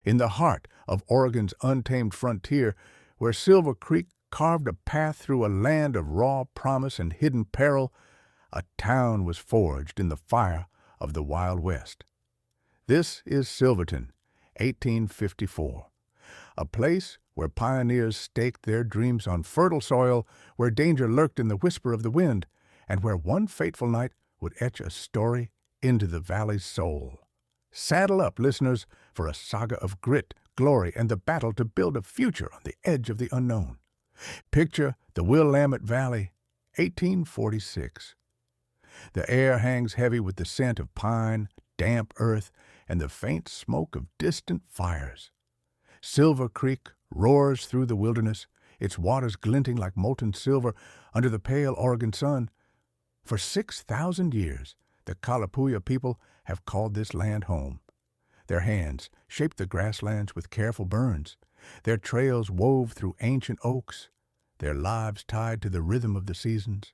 in the heart of Oregon's untamed frontier, where Silver Creek carved a path through a land of raw promise and hidden peril, a town was forged in the fire of the Wild West. This is Silverton, 1854, a place where pioneers staked their dreams on fertile soil, where danger lurked in the whisper of the wind, and where one fateful night would etch a story into the valley's soul. Saddle up, listeners, for a saga of grit, glory, and the battle to build a future on the edge of the unknown. Picture the Willamette Valley, 1846. The air hangs heavy with the scent of pine, damp earth, and the faint smoke of distant fires. Silver Creek roars through the wilderness, its waters glinting like molten silver under the pale Oregon sun. For 6,000 years, the Kalapuya people have called this land home. Their hands shaped the grasslands with careful burns, their trails wove through ancient oaks, their lives tied to the rhythm of the seasons.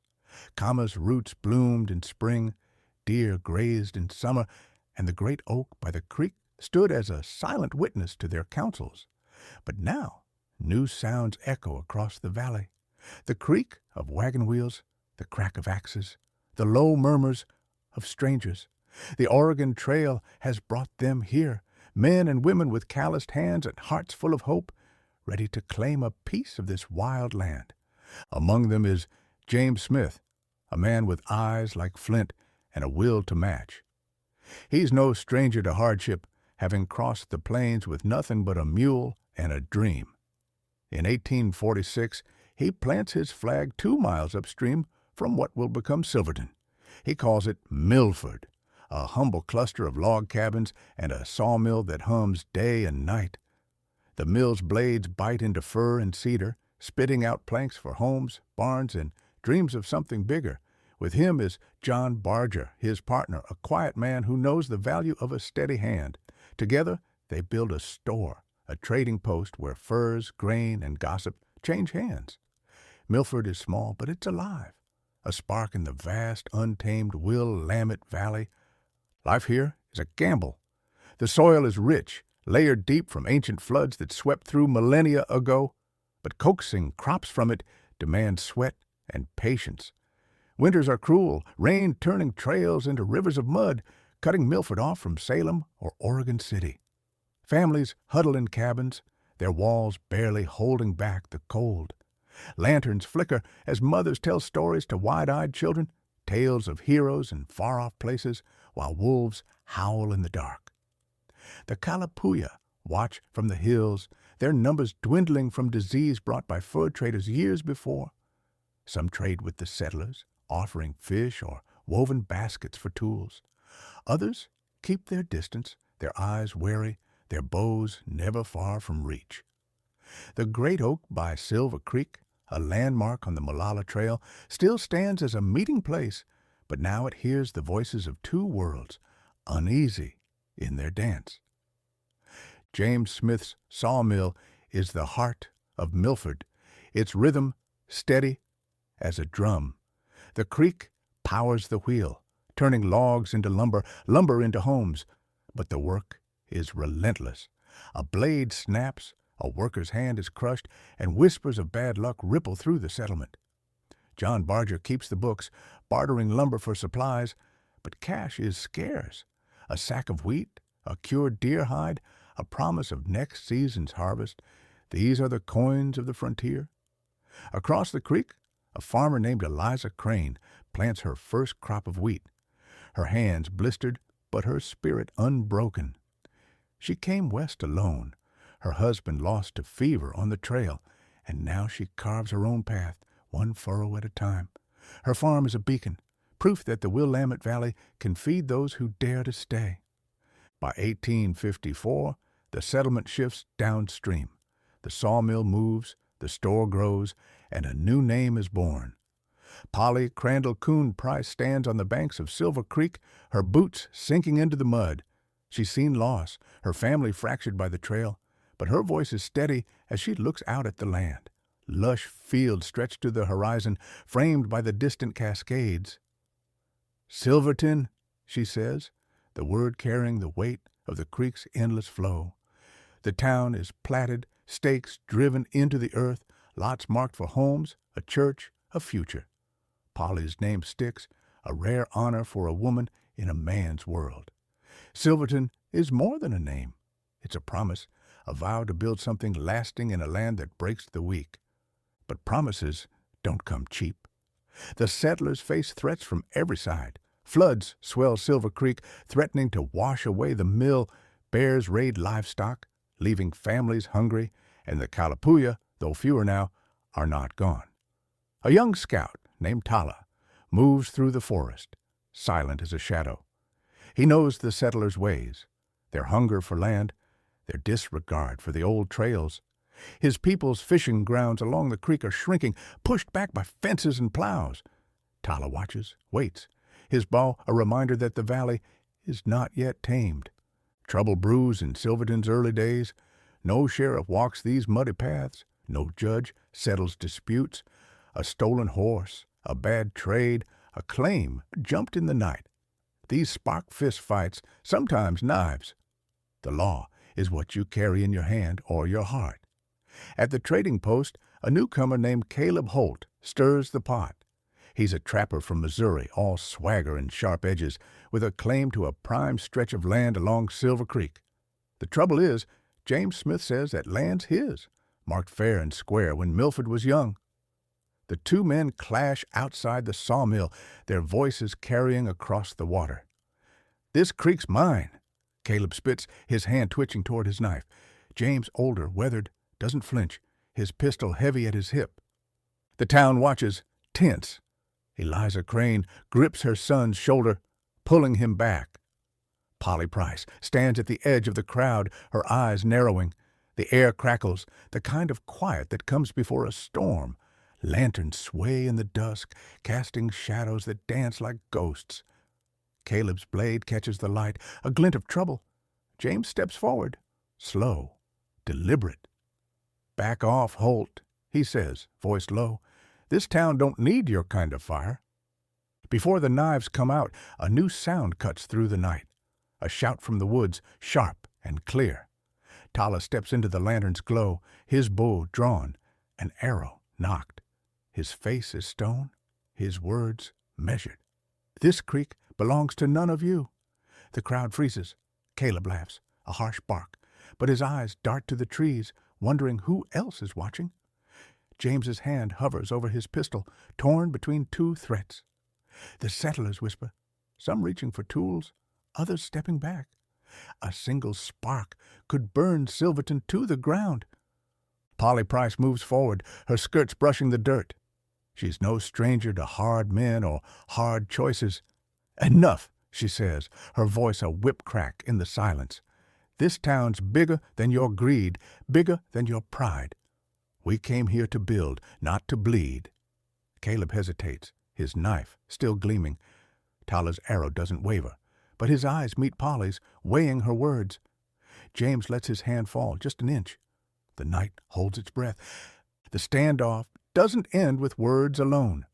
Kama's roots bloomed in spring, deer grazed in summer, and the great oak by the creek stood as a silent witness to their counsels. But now, new sounds echo across the valley. The creak of wagon wheels, the crack of axes, the low murmurs of strangers. The Oregon Trail has brought them here, men and women with calloused hands and hearts full of hope, ready to claim a piece of this wild land. Among them is James Smith, a man with eyes like flint and a will to match. He's no stranger to hardship, having crossed the plains with nothing but a mule and a dream. In 1846, he plants his flag 2 miles upstream from what will become Silverton. He calls it Milford, a humble cluster of log cabins and a sawmill that hums day and night. The mill's blades bite into fir and cedar, spitting out planks for homes, barns, and dreams of something bigger. With him is John Barger, his partner, a quiet man who knows the value of a steady hand. Together, they build a store, a trading post where furs, grain, and gossip change hands. Milford is small, but it's alive, a spark in the vast, untamed Willamette Valley. Life here is a gamble. The soil is rich, layered deep from ancient floods that swept through millennia ago, but coaxing crops from it demands sweat and patience. Winters are cruel, rain turning trails into rivers of mud, cutting Milford off from Salem or Oregon City. Families huddle in cabins, their walls barely holding back the cold. Lanterns flicker as mothers tell stories to wide-eyed children, tales of heroes in far-off places, while wolves howl in the dark. The Kalapuya watch from the hills, their numbers dwindling from disease brought by fur traders years before. Some trade with the settlers, offering fish or woven baskets for tools. Others keep their distance, their eyes wary, their bows never far from reach. The great oak by Silver Creek, a landmark on the Molalla Trail, still stands as a meeting place, but now it hears the voices of 2 worlds, uneasy in their dance. James Smith's sawmill is the heart of Milford, its rhythm steady as a drum. The creek powers the wheel, turning logs into lumber, lumber into homes, but the work is relentless. A blade snaps, a worker's hand is crushed, and whispers of bad luck ripple through the settlement. John Barger keeps the books, bartering lumber for supplies, but cash is scarce. A sack of wheat, a cured deer hide, a promise of next season's harvest. These are the coins of the frontier. Across the creek, a farmer named Eliza Crane plants her first crop of wheat. Her hands blistered, but her spirit unbroken. She came west alone, her husband lost to fever on the trail, and now she carves her own path, one furrow at a time. Her farm is a beacon, proof that the Willamette Valley can feed those who dare to stay. By 1854, the settlement shifts downstream. The sawmill moves, the store grows, and a new name is born. Polly Crandall Coon Price stands on the banks of Silver Creek, her boots sinking into the mud. She's seen loss, her family fractured by the trail, but her voice is steady as she looks out at the land. Lush fields stretch to the horizon, framed by the distant Cascades. "Silverton," she says, the word carrying the weight of the creek's endless flow. The town is platted, stakes driven into the earth, lots marked for homes, a church, a future. Polly's name sticks, a rare honor for a woman in a man's world. Silverton is more than a name. It's a promise, a vow to build something lasting in a land that breaks the weak. But promises don't come cheap. The settlers face threats from every side. Floods swell Silver Creek, threatening to wash away the mill. Bears raid livestock, leaving families hungry, and the Kalapuya, though fewer now, are not gone. A young scout named Tala moves through the forest, silent as a shadow. He knows the settlers' ways, their hunger for land, their disregard for the old trails. His people's fishing grounds along the creek are shrinking, pushed back by fences and plows. Tala watches, waits, his bow a reminder that the valley is not yet tamed. Trouble brews in Silverton's early days. No sheriff walks these muddy paths. No judge settles disputes. A stolen horse, a bad trade, a claim jumped in the night. These spark fist fights, sometimes knives. The law is what you carry in your hand or your heart. At the trading post, a newcomer named Caleb Holt stirs the pot. He's a trapper from Missouri, all swagger and sharp edges, with a claim to a prime stretch of land along Silver Creek. The trouble is, James Smith says that land's his, marked fair and square when Milford was young. The two men clash outside the sawmill, their voices carrying across the water. "This creek's mine," Caleb spits, his hand twitching toward his knife. James, older, weathered, doesn't flinch, his pistol heavy at his hip. The town watches, tense. Eliza Crane grips her son's shoulder, pulling him back. Polly Price stands at the edge of the crowd, her eyes narrowing. The air crackles, the kind of quiet that comes before a storm. Lanterns sway in the dusk, casting shadows that dance like ghosts. Caleb's blade catches the light, a glint of trouble. James steps forward, slow, deliberate. "Back off, Holt," he says, voice low. "This town don't need your kind of fire." Before the knives come out, a new sound cuts through the night. A shout from the woods, sharp and clear. Tala steps into the lantern's glow, his bow drawn, an arrow nocked. His face is stone, his words measured. "This creek belongs to none of you." The crowd freezes. Caleb laughs, a harsh bark, but his eyes dart to the trees, wondering who else is watching. James's hand hovers over his pistol, torn between two threats. The settlers whisper, some reaching for tools, others stepping back. A single spark could burn Silverton to the ground. Polly Price moves forward, her skirts brushing the dirt. She's no stranger to hard men or hard choices. "Enough," she says, her voice a whip crack in the silence. "This town's bigger than your greed, bigger than your pride. We came here to build, not to bleed." Caleb hesitates, his knife still gleaming. Tala's arrow doesn't waver, but his eyes meet Polly's, weighing her words. James lets his hand fall just an inch. The night holds its breath. The standoff doesn't end with words alone.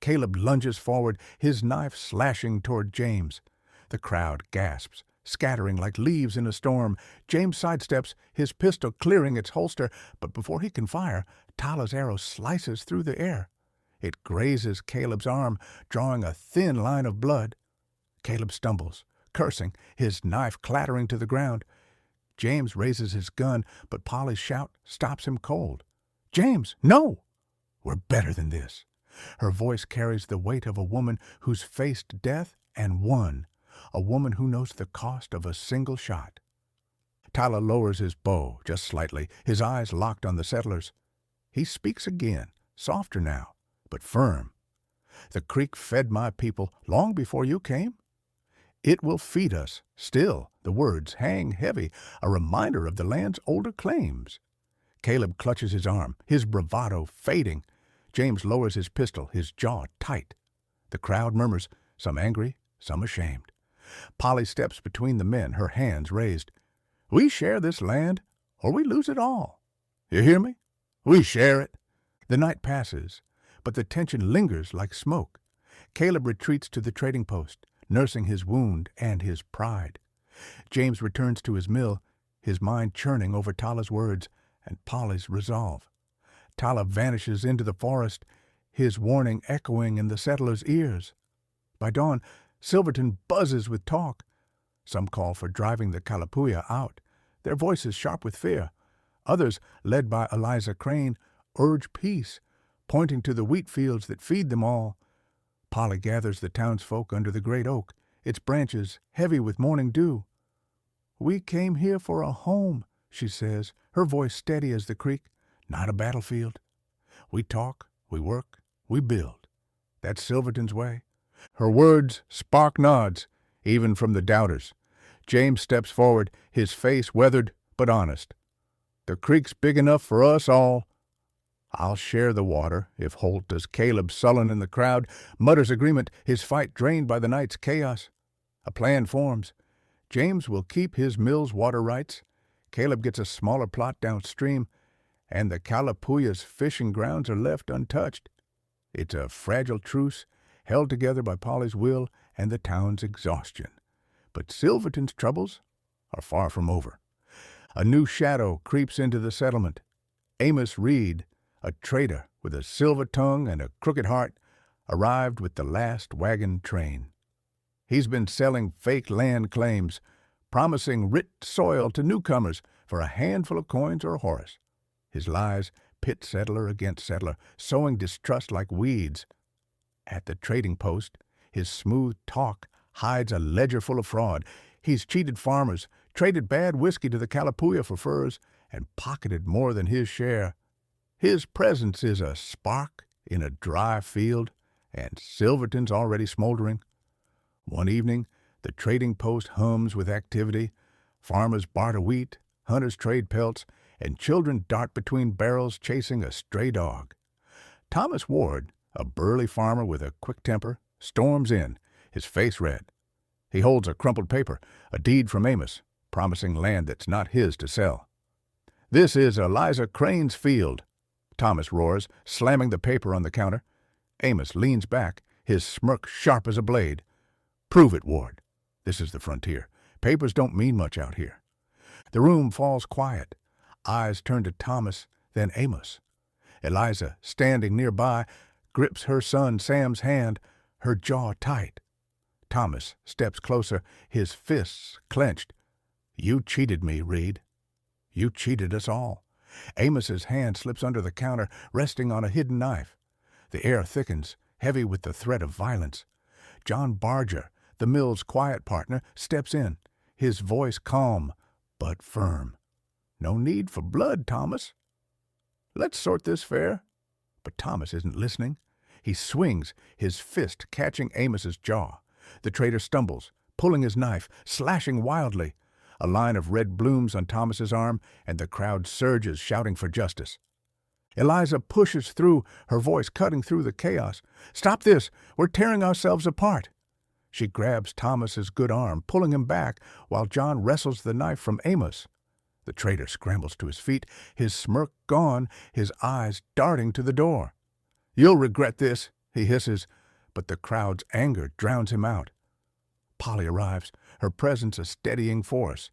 Caleb lunges forward, his knife slashing toward James. The crowd gasps, scattering like leaves in a storm. James sidesteps, his pistol clearing its holster, but before he can fire, Tala's arrow slices through the air. It grazes Caleb's arm, drawing a thin line of blood. Caleb stumbles, cursing, his knife clattering to the ground. James raises his gun, but Polly's shout stops him cold. "James, no! We're better than this." Her voice carries the weight of a woman who's faced death and won, a woman who knows the cost of a single shot. Tala lowers his bow just slightly, his eyes locked on the settlers. He speaks again, softer now, but firm. "The creek fed my people long before you came. It will feed us still." The words hang heavy, a reminder of the land's older claims. Caleb clutches his arm, his bravado fading. James lowers his pistol, his jaw tight. The crowd murmurs, some angry, some ashamed. Polly steps between the men, her hands raised. "We share this land, or we lose it all. You hear me? We share it." The night passes, but the tension lingers like smoke. Caleb retreats to the trading post, nursing his wound and his pride. James returns to his mill, his mind churning over Tala's words and Polly's resolve. Tala vanishes into the forest, his warning echoing in the settlers' ears. By dawn, Silverton buzzes with talk. Some call for driving the Kalapuya out, their voices sharp with fear. Others, led by Eliza Crane, urge peace, pointing to the wheat fields that feed them all. Polly gathers the townsfolk under the great oak, its branches heavy with morning dew. "We came here for a home," she says, her voice steady as the creek, "not a battlefield. We talk, we work, we build. That's Silverton's way." Her words spark nods, even from the doubters. James steps forward, his face weathered but honest. "The creek's big enough for us all." "I'll share the water, if Holt does." Caleb, sullen in the crowd, mutters agreement, his fight drained by the night's chaos. A plan forms. James will keep his mill's water rights. Caleb gets a smaller plot downstream, and the Kalapuya's fishing grounds are left untouched. It's a fragile truce, held together by Polly's will and the town's exhaustion. But Silverton's troubles are far from over. A new shadow creeps into the settlement. Amos Reed, a trader with a silver tongue and a crooked heart, arrived with the last wagon train. He's been selling fake land claims, promising rich soil to newcomers for a handful of coins or a horse. His lies pit settler against settler, sowing distrust like weeds. At the trading post, his smooth talk hides a ledger full of fraud. He's cheated farmers, traded bad whiskey to the Kalapuya for furs, and pocketed more than his share. His presence is a spark in a dry field, and Silverton's already smoldering. One evening, the trading post hums with activity. Farmers barter wheat, hunters trade pelts, and children dart between barrels chasing a stray dog. Thomas Ward, a burly farmer with a quick temper, storms in, his face red. He holds a crumpled paper, a deed from Amos, promising land that's not his to sell. "This is Eliza Crane's field," Thomas roars, slamming the paper on the counter. Amos leans back, his smirk sharp as a blade. "Prove it, Ward. This is the frontier. Papers don't mean much out here." The room falls quiet. Eyes turn to Thomas, then Amos. Eliza, standing nearby, grips her son Sam's hand, her jaw tight. Thomas steps closer, his fists clenched. "You cheated me, Reed. You cheated us all." Amos's hand slips under the counter, resting on a hidden knife. The air thickens, heavy with the threat of violence. John Barger, the mill's quiet partner, steps in, his voice calm but firm. "No need for blood, Thomas. Let's sort this fair." But Thomas isn't listening. He swings, his fist catching Amos's jaw. The trader stumbles, pulling his knife, slashing wildly. A line of red blooms on Thomas's arm, and the crowd surges, shouting for justice. Eliza pushes through, her voice cutting through the chaos. "Stop this! We're tearing ourselves apart!" She grabs Thomas's good arm, pulling him back, while John wrestles the knife from Amos. The trader scrambles to his feet, his smirk gone, his eyes darting to the door. "You'll regret this," he hisses, but the crowd's anger drowns him out. Polly arrives, her presence a steadying force.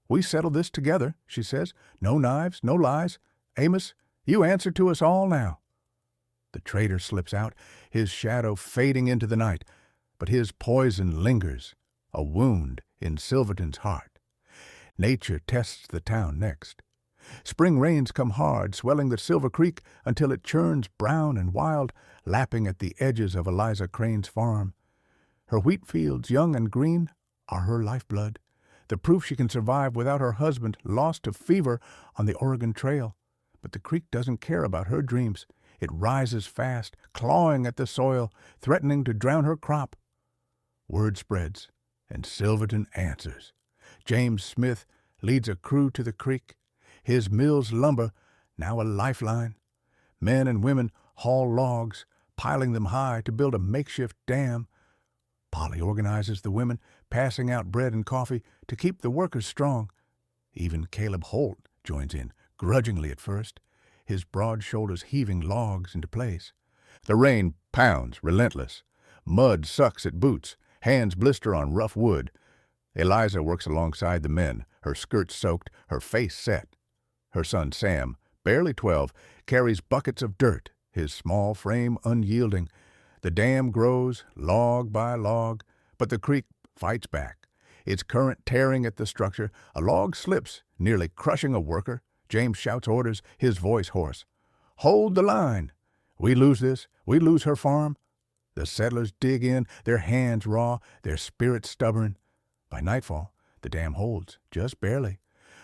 "We settled this together," she says. "No knives, no lies. Amos, you answer to us all now." The trader slips out, his shadow fading into the night, but his poison lingers, a wound in Silverton's heart. Nature tests the town next. Spring rains come hard, swelling the Silver Creek until it churns brown and wild, lapping at the edges of Eliza Crane's farm. Her wheat fields, young and green, are her lifeblood, the proof she can survive without her husband lost to fever on the Oregon Trail. But the creek doesn't care about her dreams. It rises fast, clawing at the soil, threatening to drown her crop. Word spreads, and Silverton answers. James Smith leads a crew to the creek, his mill's lumber now a lifeline. Men and women haul logs, piling them high to build a makeshift dam. Polly organizes the women, passing out bread and coffee to keep the workers strong. Even Caleb Holt joins in, grudgingly at first, his broad shoulders heaving logs into place. The rain pounds, relentless. Mud sucks at boots, hands blister on rough wood. Eliza works alongside the men, her skirts soaked, her face set. Her son Sam, barely 12, carries buckets of dirt, his small frame unyielding. The dam grows, log by log, but the creek fights back. Its current tearing at the structure, a log slips, nearly crushing a worker. James shouts orders, his voice hoarse. "Hold the line! We lose this, we lose her farm." The settlers dig in, their hands raw, their spirits stubborn. By nightfall, the dam holds, just barely.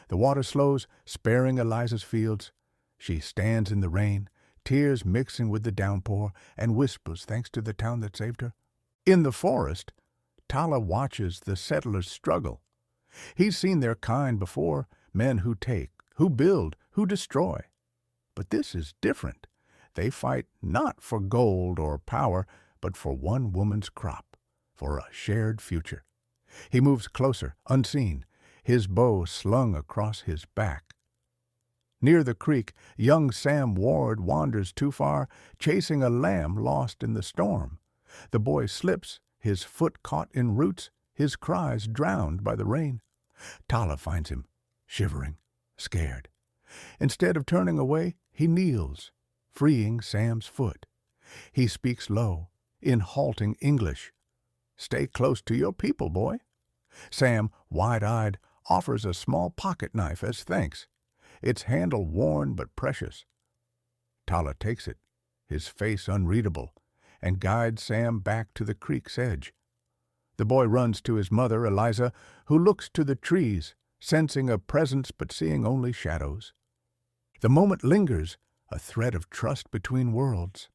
The water slows, sparing Eliza's fields. She stands in the rain, tears mixing with the downpour, and whispers thanks to the town that saved her. In the forest, Tala watches the settlers struggle. He's seen their kind before, men who take, who build, who destroy. But this is different. They fight not for gold or power, but for one woman's crop, for a shared future. He moves closer, unseen, his bow slung across his back. Near the creek, young Sam Ward wanders too far, chasing a lamb lost in the storm. The boy slips, his foot caught in roots, his cries drowned by the rain. Tala finds him, shivering, scared. Instead of turning away, he kneels, freeing Sam's foot. He speaks low, in halting English. "Stay close to your people, boy." Sam, wide-eyed, offers a small pocket knife as thanks, its handle worn but precious. Tala takes it, his face unreadable, and guides Sam back to the creek's edge. The boy runs to his mother, Eliza, who looks to the trees, sensing a presence but seeing only shadows. The moment lingers, a thread of trust between worlds.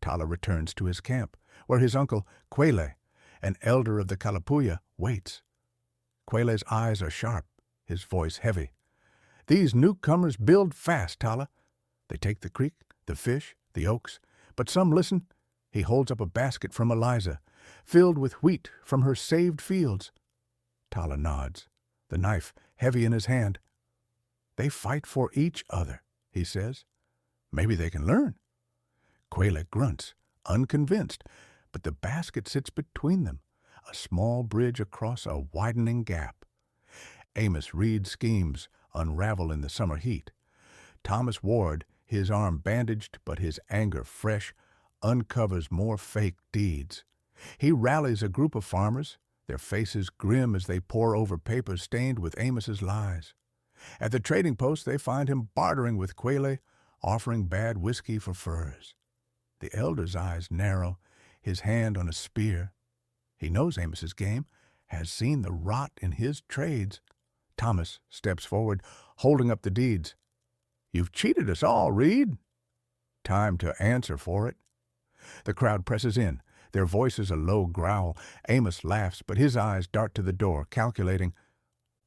Tala returns to his camp, where his uncle, Quele, an elder of the Kalapuya, waits. Quele's eyes are sharp, his voice heavy. "These newcomers build fast, Tala. They take the creek, the fish, the oaks, but some listen." He holds up a basket from Eliza, filled with wheat from her saved fields. Tala nods, the knife heavy in his hand. "They fight for each other," he says. "Maybe they can learn." Quele grunts, unconvinced, but the basket sits between them, a small bridge across a widening gap. Amos Reed's schemes unravel in the summer heat. Thomas Ward, his arm bandaged but his anger fresh, uncovers more fake deeds. He rallies a group of farmers, their faces grim as they pore over papers stained with Amos's lies. At the trading post they find him bartering with Quele, offering bad whiskey for furs. The elder's eyes narrow, his hand on a spear. He knows Amos's game, has seen the rot in his trades. Thomas steps forward, holding up the deeds. "You've cheated us all, Reed." Time to answer for it. The crowd presses in, their voices a low growl. Amos laughs, but his eyes dart to the door, calculating.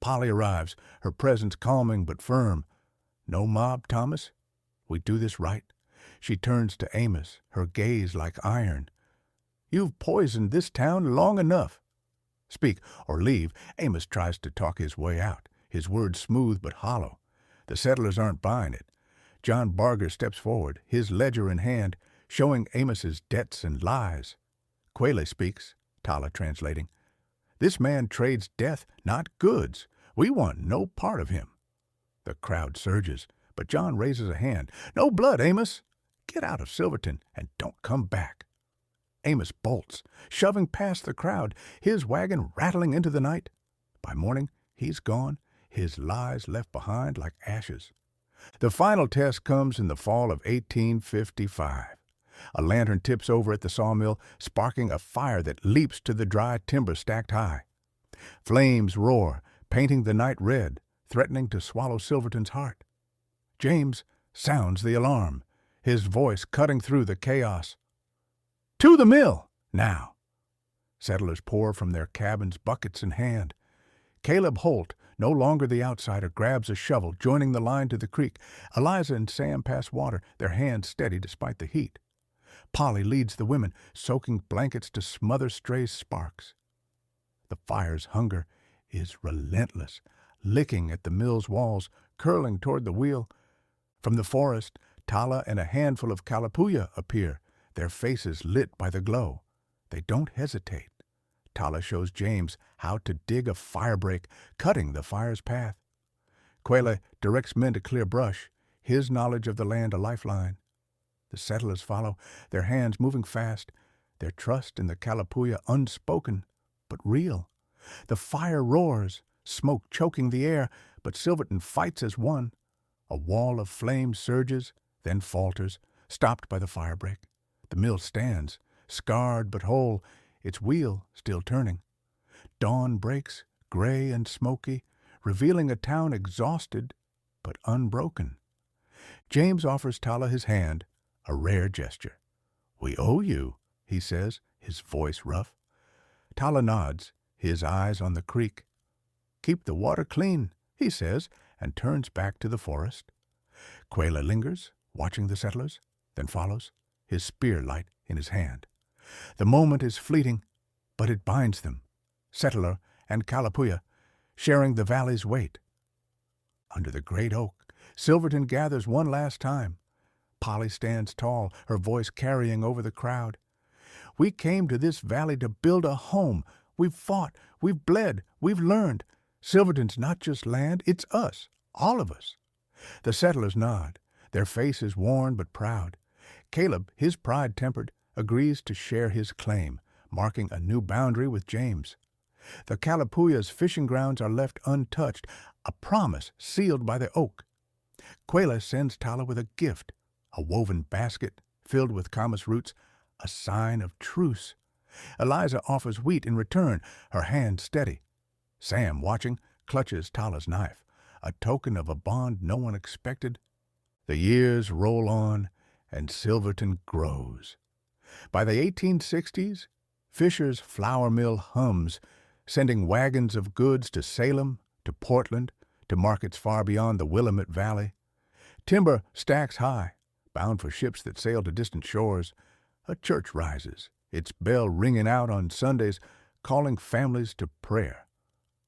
Polly arrives, her presence calming but firm. "No mob, Thomas? We do this right." She turns to Amos, her gaze like iron. "You've poisoned this town long enough. Speak or leave." Amos tries to talk his way out, his words smooth but hollow. The settlers aren't buying it. John Barger steps forward, his ledger in hand, showing Amos's debts and lies. Quele speaks, Tala translating. "This man trades death, not goods. We want no part of him." The crowd surges, but John raises a hand. "No blood, Amos! Get out of Silverton and don't come back." Amos bolts, shoving past the crowd, his wagon rattling into the night. By morning, he's gone, his lies left behind like ashes. The final test comes in the fall of 1855. A lantern tips over at the sawmill, sparking a fire that leaps to the dry timber stacked high. Flames roar, painting the night red, threatening to swallow Silverton's heart. James sounds the alarm, his voice cutting through the chaos. "To the mill, now!" Settlers pour from their cabins, buckets in hand. Caleb Holt, no longer the outsider, grabs a shovel, joining the line to the creek. Eliza and Sam pass water, their hands steady despite the heat. Polly leads the women, soaking blankets to smother stray sparks. The fire's hunger is relentless, licking at the mill's walls, curling toward the wheel. From the forest, Tala and a handful of Kalapuya appear, their faces lit by the glow. They don't hesitate. Tala shows James how to dig a firebreak, cutting the fire's path. Quayla directs men to clear brush, his knowledge of the land a lifeline. The settlers follow, their hands moving fast, their trust in the Kalapuya unspoken, but real. The fire roars, smoke choking the air, but Silverton fights as one. A wall of flame surges, then falters, stopped by the firebreak. The mill stands, scarred but whole, its wheel still turning. Dawn breaks, gray and smoky, revealing a town exhausted but unbroken. James offers Tala his hand, a rare gesture. "We owe you," he says, his voice rough. Tala nods, his eyes on the creek. "Keep the water clean," he says, and turns back to the forest. Quayla lingers, watching the settlers, then follows, his spear light in his hand. The moment is fleeting, but it binds them, settler and Kalapuya, sharing the valley's weight. Under the great oak, Silverton gathers one last time. Polly stands tall, her voice carrying over the crowd. "We came to this valley to build a home. We've fought, we've bled, we've learned. Silverton's not just land, it's us, all of us." The settlers nod, their faces worn but proud. Caleb, his pride tempered, agrees to share his claim, marking a new boundary with James. The Kalapuya's fishing grounds are left untouched, a promise sealed by the oak. Quayla sends Tala with a gift, a woven basket filled with camas roots, a sign of truce. Eliza offers wheat in return, her hand steady. Sam, watching, clutches Tala's knife, a token of a bond no one expected. The years roll on, and Silverton grows. By the 1860s, Fisher's flour mill hums, sending wagons of goods to Salem, to Portland, to markets far beyond the Willamette Valley. Timber stacks high, bound for ships that sail to distant shores. A church rises, its bell ringing out on Sundays, calling families to prayer.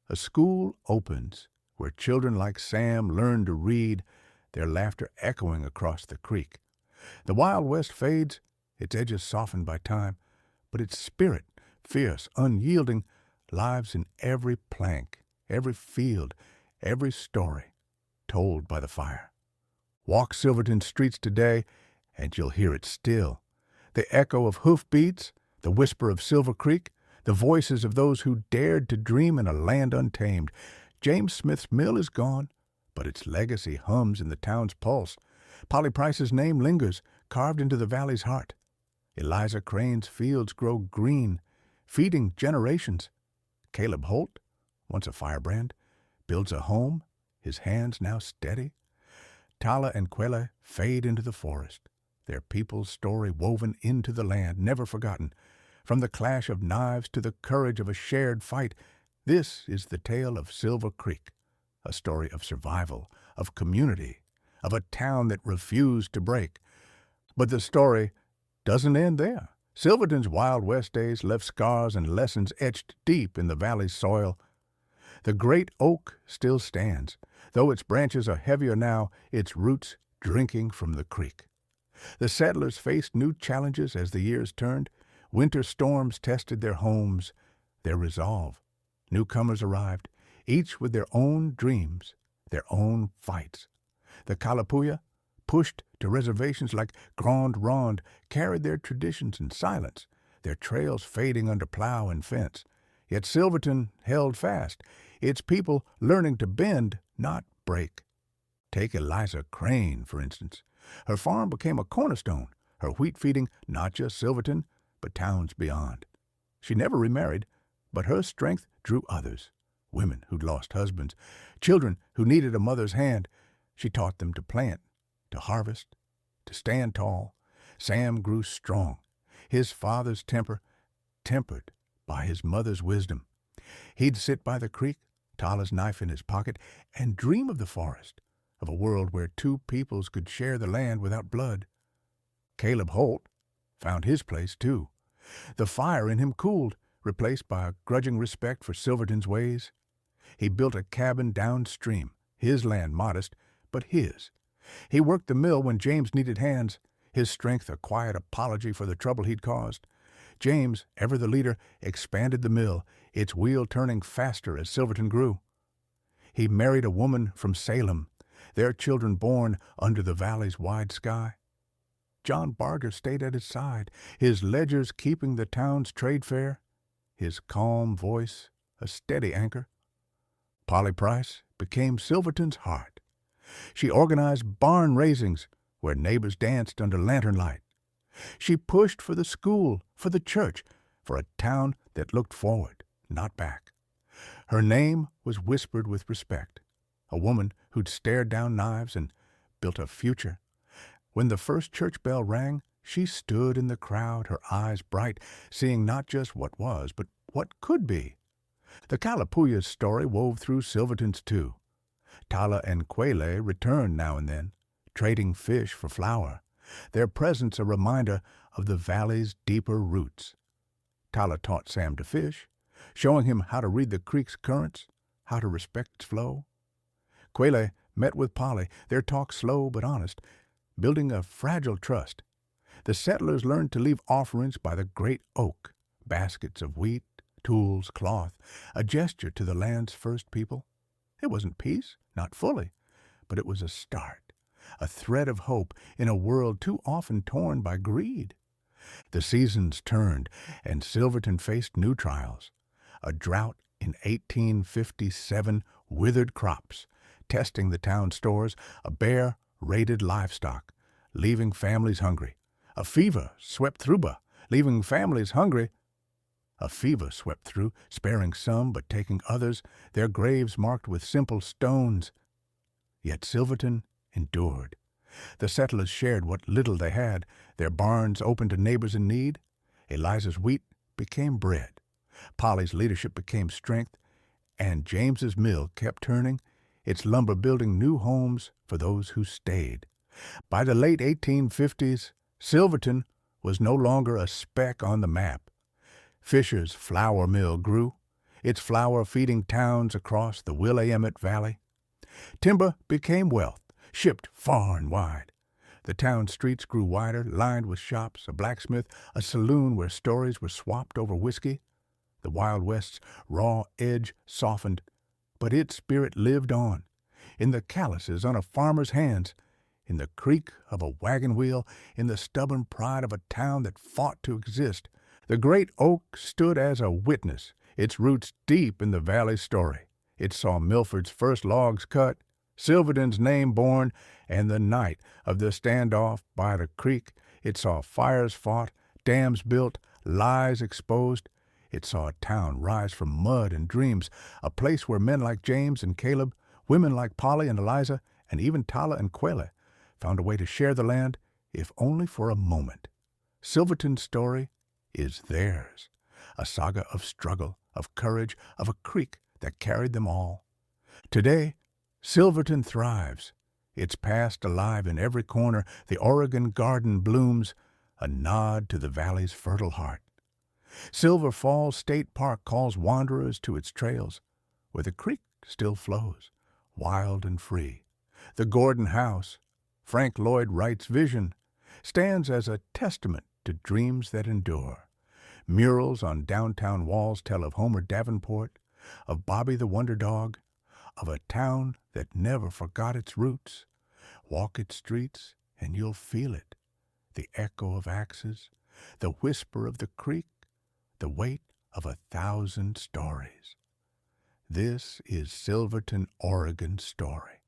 A school opens, where children like Sam learn to read, their laughter echoing across the creek. The Wild West fades, its edges softened by time, but its spirit, fierce, unyielding, lives in every plank, every field, every story told by the fire. Walk Silverton streets today, and you'll hear it still. The echo of hoofbeats, the whisper of Silver Creek, the voices of those who dared to dream in a land untamed. James Smith's mill is gone, but its legacy hums in the town's pulse. Polly Price's name lingers, carved into the valley's heart. Eliza Crane's fields grow green, feeding generations. Caleb Holt, once a firebrand, builds a home, his hands now steady. Tala and Quayla fade into the forest, their people's story woven into the land, never forgotten. From the clash of knives to the courage of a shared fight, this is the tale of Silver Creek, a story of survival, of community, of a town that refused to break. But the story doesn't end there. Silverton's Wild West days left scars and lessons etched deep in the valley's soil. The great oak still stands, though its branches are heavier now, its roots drinking from the creek. The settlers faced new challenges as the years turned. Winter storms tested their homes, their resolve. Newcomers arrived, each with their own dreams, their own fights. The Kalapuya, pushed to reservations like Grande Ronde, carried their traditions in silence, their trails fading under plow and fence. Yet Silverton held fast, its people learning to bend, not break. Take Eliza Crane, for instance. Her farm became a cornerstone, her wheat feeding not just Silverton, but towns beyond. She never remarried, but her strength drew others, women who'd lost husbands, children who needed a mother's hand. She taught them to plant, to harvest, to stand tall. Sam grew strong, his father's temper tempered by his mother's wisdom. He'd sit by the creek, Tala's knife in his pocket, and dream of the forest, of a world where two peoples could share the land without blood. Caleb Holt found his place, too. The fire in him cooled, replaced by a grudging respect for Silverton's ways. He built a cabin downstream, his land modest, but his. He worked the mill when James needed hands, his strength a quiet apology for the trouble he'd caused. James, ever the leader, expanded the mill, its wheel turning faster as Silverton grew. He married a woman from Salem, their children born under the valley's wide sky. John Barger stayed at his side, his ledgers keeping the town's trade fair, his calm voice a steady anchor. Polly Price became Silverton's heart. She organized barn raisings where neighbors danced under lantern light. She pushed for the school, for the church, for a town that looked forward, not back. Her name was whispered with respect, a woman who'd stared down knives and built a future. When the first church bell rang, she stood in the crowd, her eyes bright, seeing not just what was, but what could be. The Calapooya's story wove through Silverton's too. Tala and Quele returned now and then, trading fish for flour, their presence a reminder of the valley's deeper roots. Tala taught Sam to fish, showing him how to read the creek's currents, how to respect its flow. Quele met with Polly, their talk slow but honest, building a fragile trust. The settlers learned to leave offerings by the great oak, baskets of wheat, tools, cloth, a gesture to the land's first people. It wasn't peace, not fully, but it was a start, a thread of hope in a world too often torn by greed. The seasons turned, and Silverton faced new trials. A drought in 1857 withered crops, testing the town stores. A bear raided livestock, leaving families hungry. A fever swept through, leaving families hungry. A fever swept through, sparing some but taking others, their graves marked with simple stones. Yet Silverton endured. The settlers shared what little they had, their barns open to neighbors in need. Eliza's wheat became bread. Polly's leadership became strength, and James's mill kept turning, its lumber building new homes for those who stayed. By the late 1850s, Silverton was no longer a speck on the map. Fisher's flour mill grew, its flour feeding towns across the Willamette Valley. Timber became wealth, shipped far and wide. The town streets grew wider, lined with shops, a blacksmith, a saloon where stories were swapped over whiskey. The Wild West's raw edge softened, but its spirit lived on, in the calluses on a farmer's hands, in the creak of a wagon wheel, in the stubborn pride of a town that fought to exist. The great oak stood as a witness, its roots deep in the valley's story. It saw Milford's first logs cut, Silverton's name born, and the night of the standoff by the creek. It saw fires fought, dams built, lies exposed. It saw a town rise from mud and dreams, a place where men like James and Caleb, women like Polly and Eliza, and even Tala and Quele found a way to share the land, if only for a moment. Silverton's story is theirs, a saga of struggle, of courage, of a creek that carried them all. Today, Silverton thrives, its past alive in every corner. The Oregon garden blooms, a nod to the valley's fertile heart. Silver Falls State Park calls wanderers to its trails, where the creek still flows, wild and free. The Gordon House, Frank Lloyd Wright's vision, stands as a testament to dreams that endure. Murals on downtown walls tell of Homer Davenport, of Bobby the Wonder Dog, of a town that never forgot its roots. Walk its streets and you'll feel it, the echo of axes, the whisper of the creek, the weight of 1,000 stories. This is Silverton, Oregon's story.